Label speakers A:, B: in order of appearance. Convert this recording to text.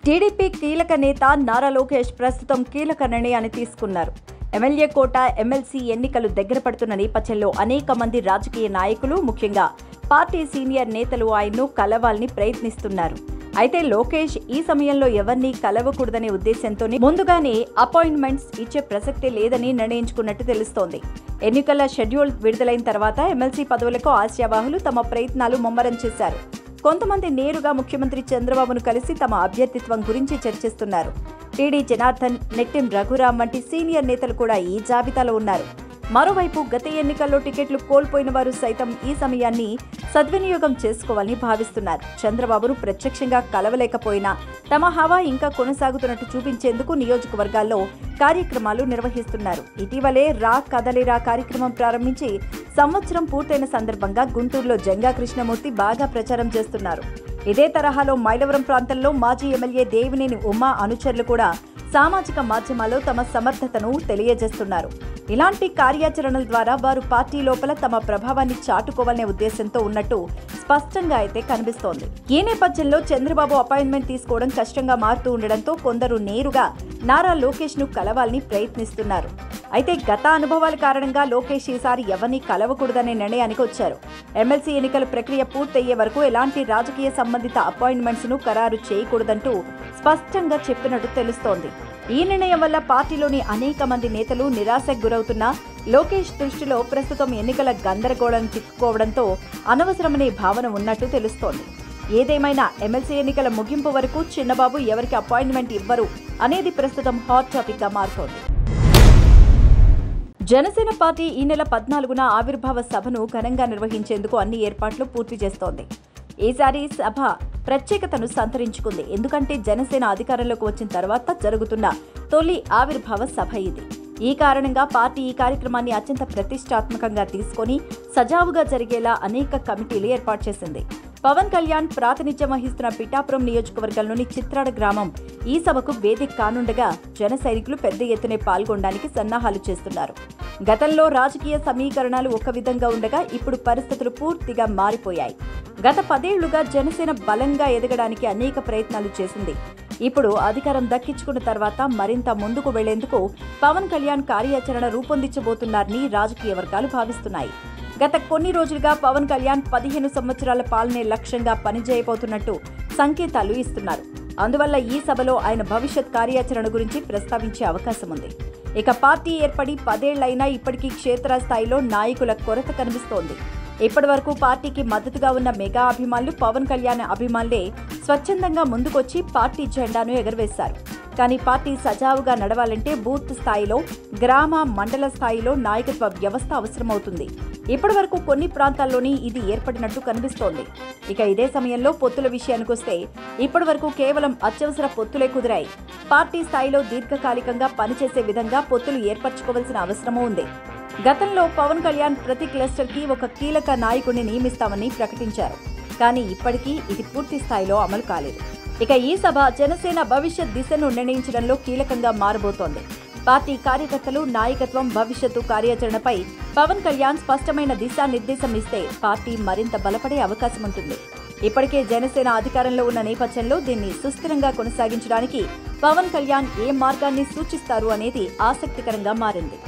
A: TDP కీలక నేత నారా లోకేష్ ప్రస్తుతం కీలక నిర్ణయాన్ని తీసుకున్నారు. ఎమ్మెల్యే కోట, ఎమ్మెల్సీ ఎన్నికలు దగ్గర పడుతున్న నేపథ్యంలో అనేక మంది రాజకీయ నాయకులు, ముఖ్యంగా పార్టీ సీనియర్ నేతలు ఆయన్ను కలవాలని ప్రయత్నిస్తున్నారు. అయితే లోకేష్ ఈ సమయంలో ఎవరిని కలవకూడదనే ఉద్దేశంతోనే ముందుగానే అపాయింట్మెంట్స్ ఇచ్చే ప్రసక్తే లేదని నిర్ణయించుకున్నట్టు తెలుస్తోంది. ఎన్నికల షెడ్యూల్ విడుదలైన తర్వాత ఎమ్మెల్సీ పదవులకు ఆశావాహులు తమ ప్రయత్నాలు ముమ్మరం చేశారు. కొంతమంది నేరుగా ముఖ్యమంత్రి చంద్రబాబును కలిసి తమ అభ్యర్థిత్వం గురించి చర్చిస్తున్నారు. టీడీ జనార్దన్, నెట్టిం రఘురాం వంటి సీనియర్ నేతలు కూడా ఈ జాబితాలో ఉన్నారు. మరోవైపు గత ఎన్నికల్లో టికెట్లు కోల్పోయిన వారు సైతం ఈ సమయాన్ని సద్వినియోగం చేసుకోవాలని భావిస్తున్నారు. చంద్రబాబును ప్రత్యక్షంగా కలవలేకపోయినా తమ హవా ఇంకా కొనసాగుతున్నట్టు చూపించేందుకు నియోజకవర్గాల్లో కార్యక్రమాలు నిర్వహిస్తున్నారు. ఇటీవలే రా కదలిరా కార్యక్రమం ప్రారంభించి సంవత్సరం పూర్తయిన సందర్భంగా గుంటూరులో జంగా కృష్ణమూర్తి బాగా ప్రచారం చేస్తున్నారు. ఇదే తరహాలో మైలవరం ప్రాంతంలో మాజీ ఎమ్మెల్యే దేవినేని ఉమా అనుచరులు కూడా సామాజిక మాధ్యమాల్లో తమ సమర్థతను తెలియజేస్తున్నారు. ఇలాంటి కార్యాచరణల ద్వారా వారు పార్టీ లోపల తమ ప్రభావాన్ని చాటుకోవాలనే ఉద్దేశంతో ఉన్నట్టు స్పష్టంగా అయితే కనిపిస్తోంది. ఈ నేపథ్యంలో చంద్రబాబు అపాయింట్మెంట్ తీసుకోవడం కష్టంగా మారుతూ ఉండడంతో కొందరు నేరుగా నారా లోకేష్ ను కలవాలని ప్రయత్నిస్తున్నారు. అయితే గత అనుభవాల కారణంగా లోకేష్ ఈసారి ఎవరిని కలవకూడదనే నిర్ణయానికి వచ్చారు. ఎమ్మెల్సీ ఎన్నికల ప్రక్రియ పూర్తయ్యే వరకు ఎలాంటి రాజకీయ సంబంధిత అపాయింట్మెంట్స్ ను ఖరారు చేయకూడదంటూ స్పష్టంగా చెప్పినట్టు తెలుస్తోంది. ఈ నిర్ణయం వల్ల పార్టీలోని అనేక మంది నేతలు నిరాశకు గురవుతున్నా లోకేష్ దృష్టిలో ప్రస్తుతం ఎన్నికల గందరగోళం చిక్కుకోవడంతో అనవసరమనే భావన ఉన్నట్టు తెలుస్తోంది. ఏదేమైనా ఎమ్మెల్సీ ఎన్నికల ముగింపు వరకు చిన్నబాబు ఎవరికి అపాయింట్మెంట్ ఇవ్వరు అనేది ప్రస్తుతం హాట్ టాపిక్ గా మారుతోంది. జనసేన పార్టీ ఈ నెల 14న ఆవిర్భావ సభను ఘనంగా నిర్వహించేందుకు అన్ని ఏర్పాట్లు పూర్తి చేస్తోంది. ఈసారి సభ ప్రత్యేకతను సంతరించుకుంది. ఎందుకంటే జనసేన అధికారంలోకి వచ్చిన తర్వాత జరుగుతున్న తొలి ఆవిర్భావ సభ ఇది. ఈ కారణంగా పార్టీ ఈ కార్యక్రమాన్ని అత్యంత ప్రతిష్టాత్మకంగా తీసుకుని సజావుగా జరిగేలా అనేక కమిటీలు ఏర్పాటు చేసింది. పవన్ కళ్యాణ్ ప్రాతినిధ్యం వహిస్తున్న పిఠాపురం నియోజకవర్గంలోని చిత్రాడ గ్రామం ఈ సభకు వేదిక కానుండగా జన సైనికులు పెద్ద ఎత్తున పాల్గొనడానికి సన్నాహాలు చేస్తున్నారు. గతంలో రాజకీయ సమీకరణాలు ఒక విధంగా ఉండగా ఇప్పుడు పరిస్థితులు పూర్తిగా మారిపోయాయి. గత 10 ఏళ్లుగా జనసేన బలంగా ఎదగడానికి అనేక ప్రయత్నాలు చేసింది. ఇప్పుడు అధికారం దక్కించుకున్న తర్వాత మరింత ముందుకు వెళ్లేందుకు పవన్ కళ్యాణ్ కార్యాచరణ రూపొందించబోతున్నారని రాజకీయ వర్గాలు భావిస్తున్నాయి. గత కొన్ని రోజులుగా పవన్ కళ్యాణ్ 15 సంవత్సరాల పాలనే లక్ష్యంగా పనిచేయబోతున్నట్టు సంకేతాలు ఇస్తున్నారు. అందువల్ల ఈ సభలో ఆయన భవిష్యత్ కార్యాచరణ గురించి ప్రస్తావించే అవకాశం ఉంది. ఇక పార్టీ ఏర్పడి 10 ఏళ్లైనా ఇప్పటికీ క్షేత్రస్థాయిలో నాయకుల కొరత కనిపిస్తోంది. ఇప్పటి వరకు పార్టీకి మద్దతుగా ఉన్న మెగా అభిమానులు, పవన్ కళ్యాణ్ అభిమానులే స్వచ్ఛందంగా ముందుకొచ్చి పార్టీ జెండాను ఎగరవేశారు. కానీ పార్టీ సజావుగా నడవాలంటే బూత్ స్థాయిలో, గ్రామ, మండల స్థాయిలో నాయకత్వ వ్యవస్థ అవసరమవుతుంది. ఇప్పటి వరకు కొన్ని ప్రాంతాల్లోనే ఇది ఏర్పడినట్టు కనిపిస్తోంది. ఇక ఇదే సమయంలో పొత్తుల విషయానికొస్తే ఇప్పటి వరకు కేవలం అత్యవసర పొత్తులే కుదిరాయి. పార్టీ స్థాయిలో దీర్ఘకాలికంగా పనిచేసే విధంగా పొత్తులు ఏర్పరచుకోవాల్సిన అవసరమూ ఉంది. గతంలో పవన్ కళ్యాణ్ ప్రతి క్లస్టర్ కి ఒక కీలక నాయకుడిని నియమిస్తామని ప్రకటించారు. కానీ ఇప్పటికీ ఇది పూర్తి స్థాయిలో అమలు కాలేదు. ఇక ఈ సభ జనసేన భవిష్యత్ దిశను నిర్ణయించడంలో కీలకంగా మారబోతోంది. పార్టీ కార్యకర్తలు, నాయకత్వం భవిష్యత్తు కార్యాచరణపై పవన్ కళ్యాణ్ స్పష్టమైన దిశానిర్దేశం ఇస్తే పార్టీ మరింత బలపడే అవకాశం ఉంటుంది. ఇప్పటికే జనసేన అధికారంలో ఉన్న నేపథ్యంలో దీన్ని సుస్థిరంగా కొనసాగించడానికి పవన్ కళ్యాణ్ ఏ మార్గాన్ని సూచిస్తారు అనేది ఆసక్తికరంగా మారింది.